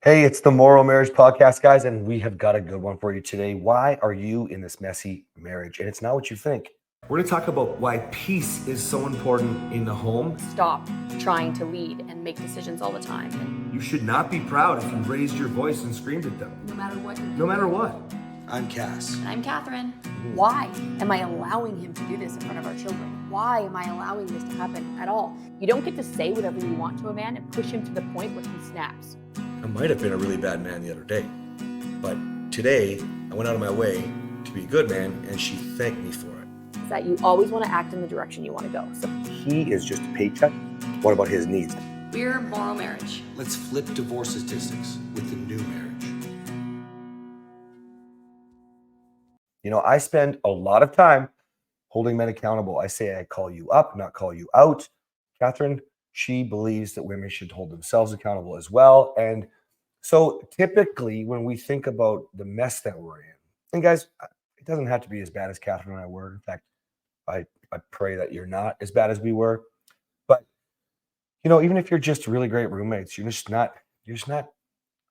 Hey, it's the MorrowMarriage podcast, guys, and we have got a good one for you today. Why are you in this messy marriage? And it's not what you think. We're going to talk about why peace is so important in the home. Stop trying to lead and make decisions all the time. You should not be proud if you raised your voice and screamed at them. No matter what. No matter what. I'm Cass. And I'm Kathryn. Why am I allowing him to do this in front of our children? Why am I allowing this to happen at all? You don't get to say whatever you want to a man and push him to the point where he snaps. I might have been a really bad man the other day, but today I went out of my way to be a good man, and she thanked me for it. Is that you always want to act in the direction you want to go. So He is just a paycheck. What about his needs? we're MorrowMarriage. Let's flip divorce statistics with the new marriage. You know, I spend a lot of time holding men accountable. I say I call you up, not call you out. Kathryn, she believes that women should hold themselves accountable as well. And so typically when we think about the mess that we're in, and guys, it doesn't have to be as bad as Kathryn and I were. In fact, I pray that you're not as bad as we were. But, you know, even if you're just really great roommates, you're just not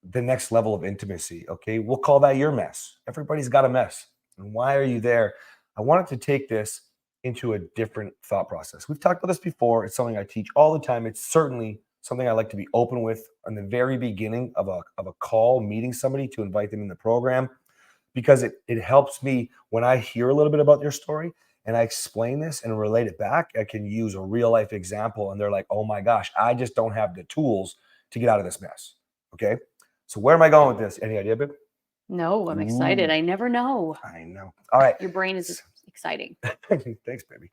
the next level of intimacy. Okay. We'll call that your mess. Everybody's got a mess. And why are you there? I wanted to take this into a different thought process. We've talked about this before. It's something I teach all the time. It's certainly something I like to be open with in the very beginning of a call, meeting somebody to invite them in the program, because it helps me when I hear a little bit about their story and I explain this and relate it back. I can use a real life example and they're like, oh my gosh, I just don't have the tools to get out of this mess. Okay. So where am I going with this? Any idea, babe? No, I'm excited. Ooh. I never know. I know. All right. Your brain is exciting. Thanks, baby.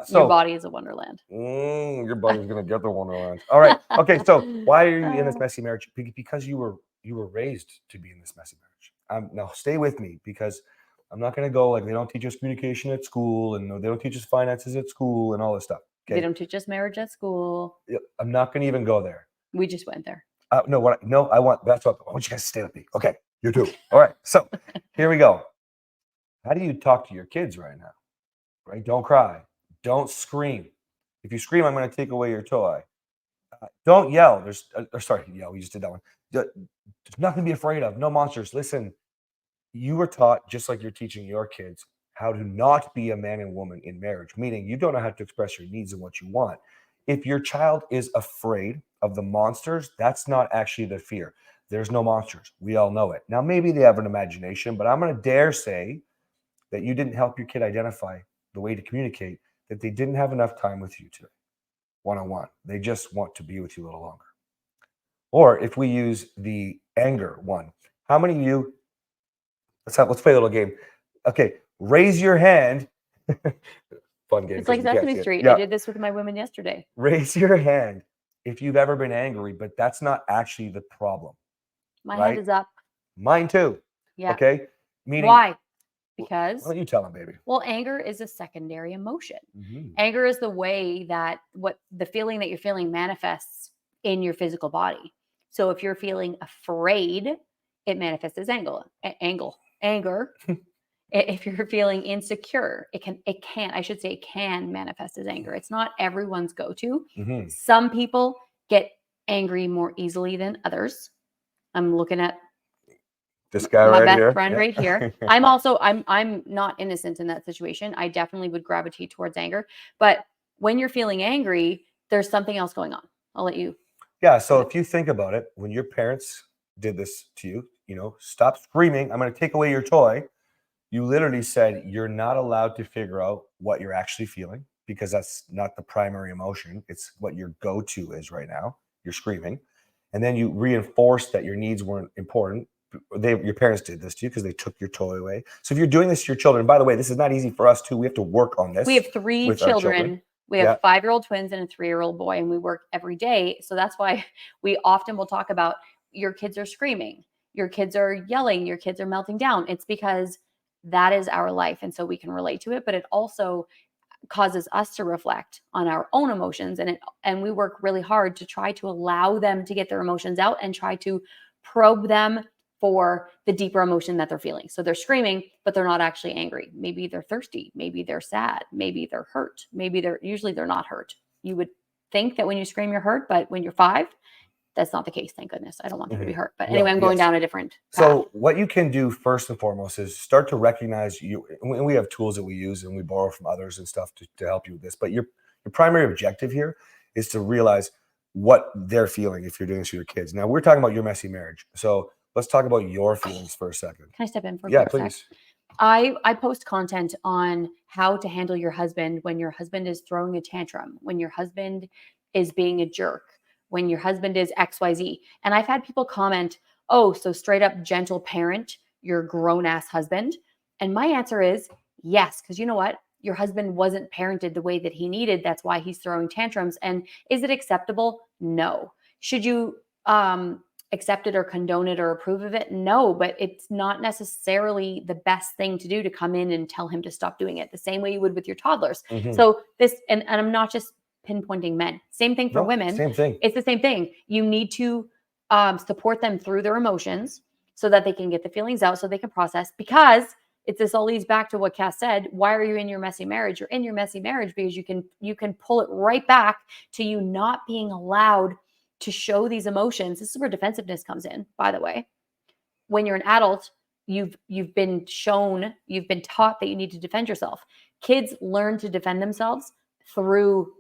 Your body is a wonderland. Your body's gonna get the wonderland. All right. Okay. So why are you in this messy marriage? Because you were raised to be in this messy marriage. Now stay with me, because I'm not gonna go like they don't teach us communication at school, and they don't teach us finances at school, and all this stuff. Okay. They don't teach us marriage at school. I'm not gonna even go there. We just went there. I want you guys to stay with me. Okay. You too. All right. So here we go. How do you talk to your kids right now? Right? Don't cry. Don't scream. If you scream, I'm going to take away your toy. Don't yell. Yell. We just did that one. There's nothing to be afraid of. No monsters. Listen, you were taught, just like you're teaching your kids, how to not be a man and woman in marriage, meaning you don't know how to express your needs and what you want. If your child is afraid of the monsters, that's not actually the fear. There's no monsters. We all know it. Now, maybe they have an imagination, but I'm going to dare say that you didn't help your kid identify the way to communicate that they didn't have enough time with you today, one-on-one. They just want to be with you a little longer. Or if we use the anger one, how many of you, let's play a little game. Okay, raise your hand. Fun game. It's like Sesame Street. Yeah. I did this with my women yesterday. Raise your hand if you've ever been angry, but that's not actually the problem. My hand is up. Mine too. Yeah. Okay. Meaning, why? Because why don't you tell them, baby? Well, anger is a secondary emotion. Mm-hmm. Anger is the way that the feeling that you're feeling manifests in your physical body. So if you're feeling afraid, it manifests as anger. If you're feeling insecure, it can manifest as anger. It's not everyone's go-to. Mm-hmm. Some people get angry more easily than others. I'm looking at this guy my right best here. friend right here. I'm not innocent in that situation. I definitely would gravitate towards anger. But when you're feeling angry, there's something else going on. I'll let you. Yeah. So if you think about it, when your parents did this to you, stop screaming. I'm going to take away your toy. You literally said you're not allowed to figure out what you're actually feeling, because that's not the primary emotion. It's what your go-to is right now. You're screaming. And then you reinforced that your needs weren't important. Your parents did this to you because they took your toy away. So if you're doing this to your children, by the way, this is not easy for us too. We have to work on this. We have 3 children. We have 5-year-old twins and a 3-year-old boy, and we work every day. So that's why we often will talk about your kids are screaming, your kids are yelling, your kids are melting down. It's because that is our life. And so we can relate to it, but it also causes us to reflect on our own emotions. And we work really hard to try to allow them to get their emotions out and try to probe them for the deeper emotion that they're feeling. So they're screaming, but they're not actually angry. Maybe they're thirsty. Maybe they're sad. Maybe they're hurt. Maybe they're not hurt. You would think that when you scream, you're hurt, but when you're 5, That's not the case, thank goodness. I don't want them to be Mhm. hurt. But No, anyway, I'm going yes. down a different path. So what you can do first and foremost is start to recognize you. And we have tools that we use and we borrow from others and stuff to help you with this. But your primary objective here is to realize what they're feeling if you're doing this with your kids. Now we're talking about your messy marriage. So let's talk about your feelings for a second. Can I step in for a Yeah, quick sec? please. I post content on how to handle your husband when your husband is throwing a tantrum, when your husband is being a jerk, when your husband is XYZ. And I've had people comment, oh, so straight up gentle parent, your grown ass husband. And my answer is yes, because you know what? Your husband wasn't parented the way that he needed. That's why he's throwing tantrums. And is it acceptable? No. Should you accept it or condone it or approve of it? No, but it's not necessarily the best thing to do to come in and tell him to stop doing it the same way you would with your toddlers. Mhm. So this, and I'm not just pinpointing men, same thing for No, women. same thing. It's the same thing. You need to support them through their emotions so that they can get the feelings out, so they can process, because this all leads back to what Cass said. Why are you in your messy marriage? You're in your messy marriage because you can pull it right back to you not being allowed to show these emotions. This is where defensiveness comes in, by the way. When you're an adult, you've been shown, you've been taught that you need to defend yourself. Kids learn to defend themselves through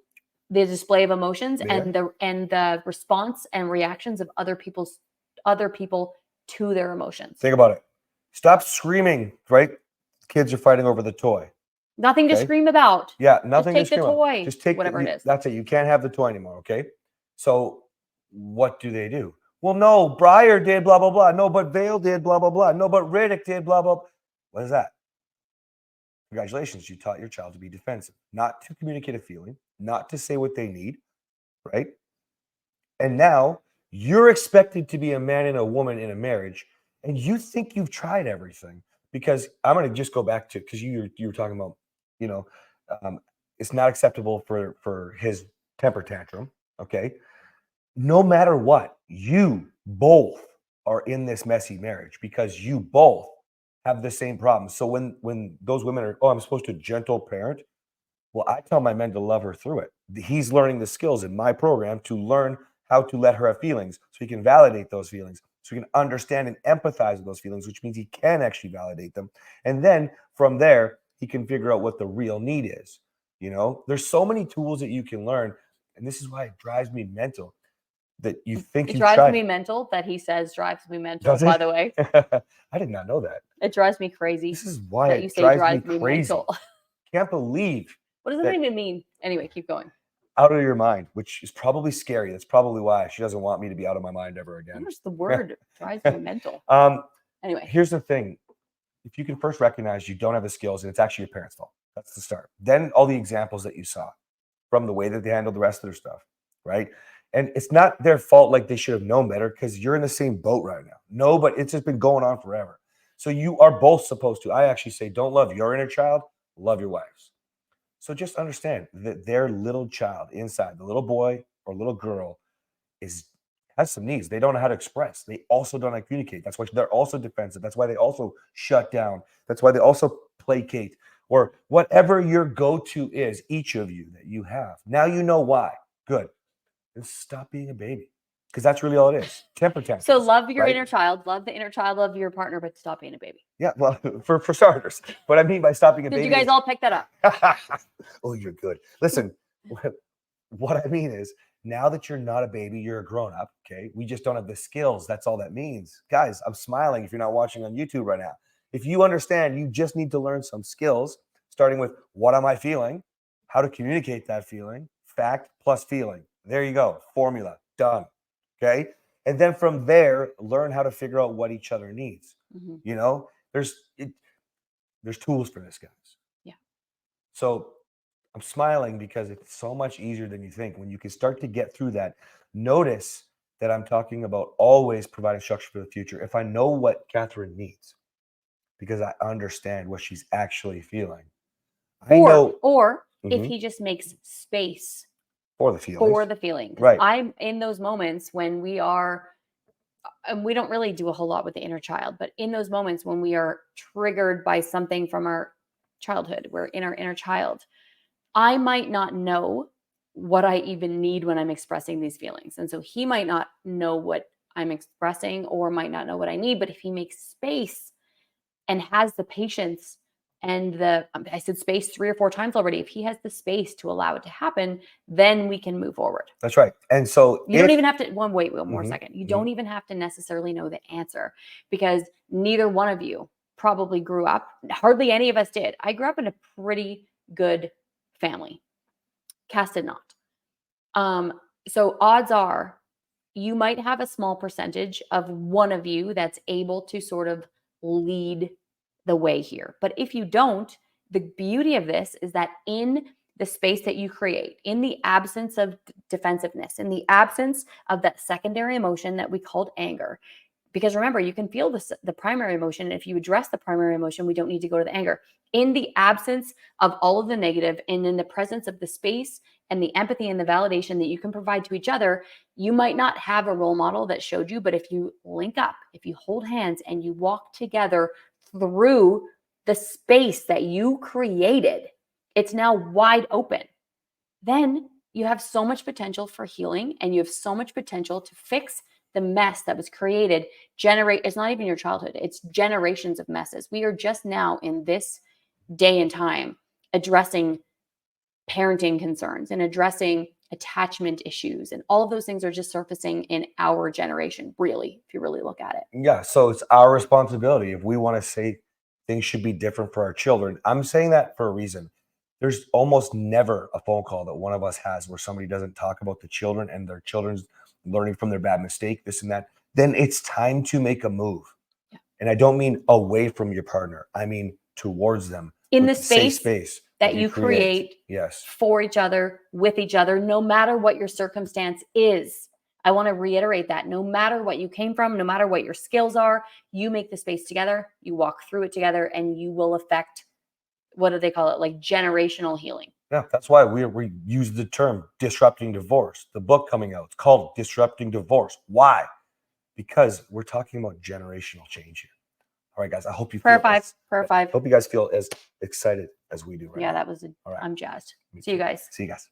the display of emotions and the response and reactions of other people to their emotions. Think about it. Stop screaming, right? Kids are fighting over the toy. Nothing to scream about. Yeah, nothing Just to take scream the about. toy. Just take whatever it is. That's it. You can't have the toy anymore, okay? So what do? Well, no, Breyer did blah, blah, blah. No, but Vale did blah, blah, blah. No, but Riddick did blah, blah. What is that? Congratulations, you taught your child to be defensive, not to communicate a feeling, not to say what they need, right? And now you're expected to be a man and a woman in a marriage, and you think you've tried everything. Because I'm going to just go back to, because you were talking about, you know, it's not acceptable for his temper tantrum. Okay, no matter what, you both are in this messy marriage because you both have the same problem. So when those women are, oh, I'm supposed to gentle parent. Well, I tell my men to love her through it. He's learning the skills in my program to learn how to let her have feelings so he can validate those feelings, so he can understand and empathize with those feelings, which means he can actually validate them. And then from there, he can figure out what the real need is. You know, there's so many tools that you can learn. And this is why it drives me mental that you think It you drives tried. me mental that he says drives me mental, Does it? by the way. I did not know that. It drives me crazy. This is why that it you say drives me crazy. mental. Can't believe. What does that even mean? Anyway, keep going. Out of your mind, which is probably scary. That's probably why she doesn't want me to be out of my mind ever again. Where's the word drives me mental? Anyway, here's the thing. If you can first recognize you don't have the skills and it's actually your parents' fault, that's the start. Then all the examples that you saw from the way that they handled the rest of their stuff, right? And it's not their fault, like they should have known better, because you're in the same boat right now. No, but it's just been going on forever. So you are both supposed to, I actually say, don't love your inner child, love your wife's. So just understand that their little child inside, the little boy or little girl, has some needs. They don't know how to express. They also don't know how to communicate. That's why they're also defensive. That's why they also shut down. That's why they also placate, or whatever your go-to is, each of you that you have. Now you know why. Good. Then stop being a baby, because that's really all it is. Temper tantrums. so love your right? inner child, love the inner child of your partner, but stop being a baby. Yeah, well, for starters. What I mean by stopping a Did baby you guys is, all pick that up? oh, you're good. Listen, what I mean is, now that you're not a baby, you're a grown up. Okay. We just don't have the skills. That's all that means. Guys, I'm smiling if you're not watching on YouTube right now. If you understand, you just need to learn some skills, starting with what am I feeling, how to communicate that feeling, fact plus feeling. There you go. Formula done. Okay. And then from there, learn how to figure out what each other needs. Mm-hmm. You know, there's tools for this, guys. Yeah. So I'm smiling because it's so much easier than you think. When you can start to get through that, notice that I'm talking about always providing structure for the future. If I know what Kathryn needs, because I understand what she's actually feeling. Or if Mhm. he just makes space for the feeling. Right. I'm in those moments when we are, and we don't really do a whole lot with the inner child, but in those moments when we are triggered by something from our childhood, we're in our inner child. I might not know what I even need when I'm expressing these feelings. And so he might not know what I'm expressing or might not know what I need, but if he makes space and has the patience and I said space 3 or 4 times already, if he has the space to allow it to happen, then we can move forward. That's right. And so you don't even have to, one more Mhm, second. You don't even have to necessarily know the answer, because neither one of you probably grew up, hardly any of us did. I grew up in a pretty good family. Cass did not. So odds are you might have a small percentage of one of you that's able to sort of lead the way here. But if you don't, the beauty of this is that in the space that you create, in the absence of defensiveness, in the absence of that secondary emotion that we called anger, because remember, you can feel the primary emotion. And if you address the primary emotion, we don't need to go to the anger. In the absence of all of the negative and in the presence of the space and the empathy and the validation that you can provide to each other, you might not have a role model that showed you, but if you link up, if you hold hands and you walk together through the space that you created, it's now wide open. Then you have so much potential for healing, and you have so much potential to fix the mess that was created. It's not even your childhood, it's generations of messes. We are just now in this day and time addressing parenting concerns and addressing attachment issues, and all of those things are just surfacing in our generation, really, if you really look at it. Yeah, so it's our responsibility if we want to say things should be different for our children. I'm saying that for a reason. There's almost never a phone call that one of us has where somebody doesn't talk about the children and their children's learning from their bad mistake, this and that. Then it's time to make a move. Yeah. And I don't mean away from your partner. I mean towards them. In with the safe space that you create yes, for each other, with each other, no matter what your circumstance is. I want to reiterate that no matter what you came from, no matter what your skills are, you make the space together, you walk through it together, and you will affect, what do they call it? Like generational healing. Yeah, that's why we use the term disrupting divorce. The book coming out, it's called Disrupting Divorce. Why? Because we're talking about generational change here. All right, guys, I hope you feel Per five. Hope you guys feel as excited as we do right now. Yeah, that was All right. I'm jazzed. Me See you too. guys. See you guys.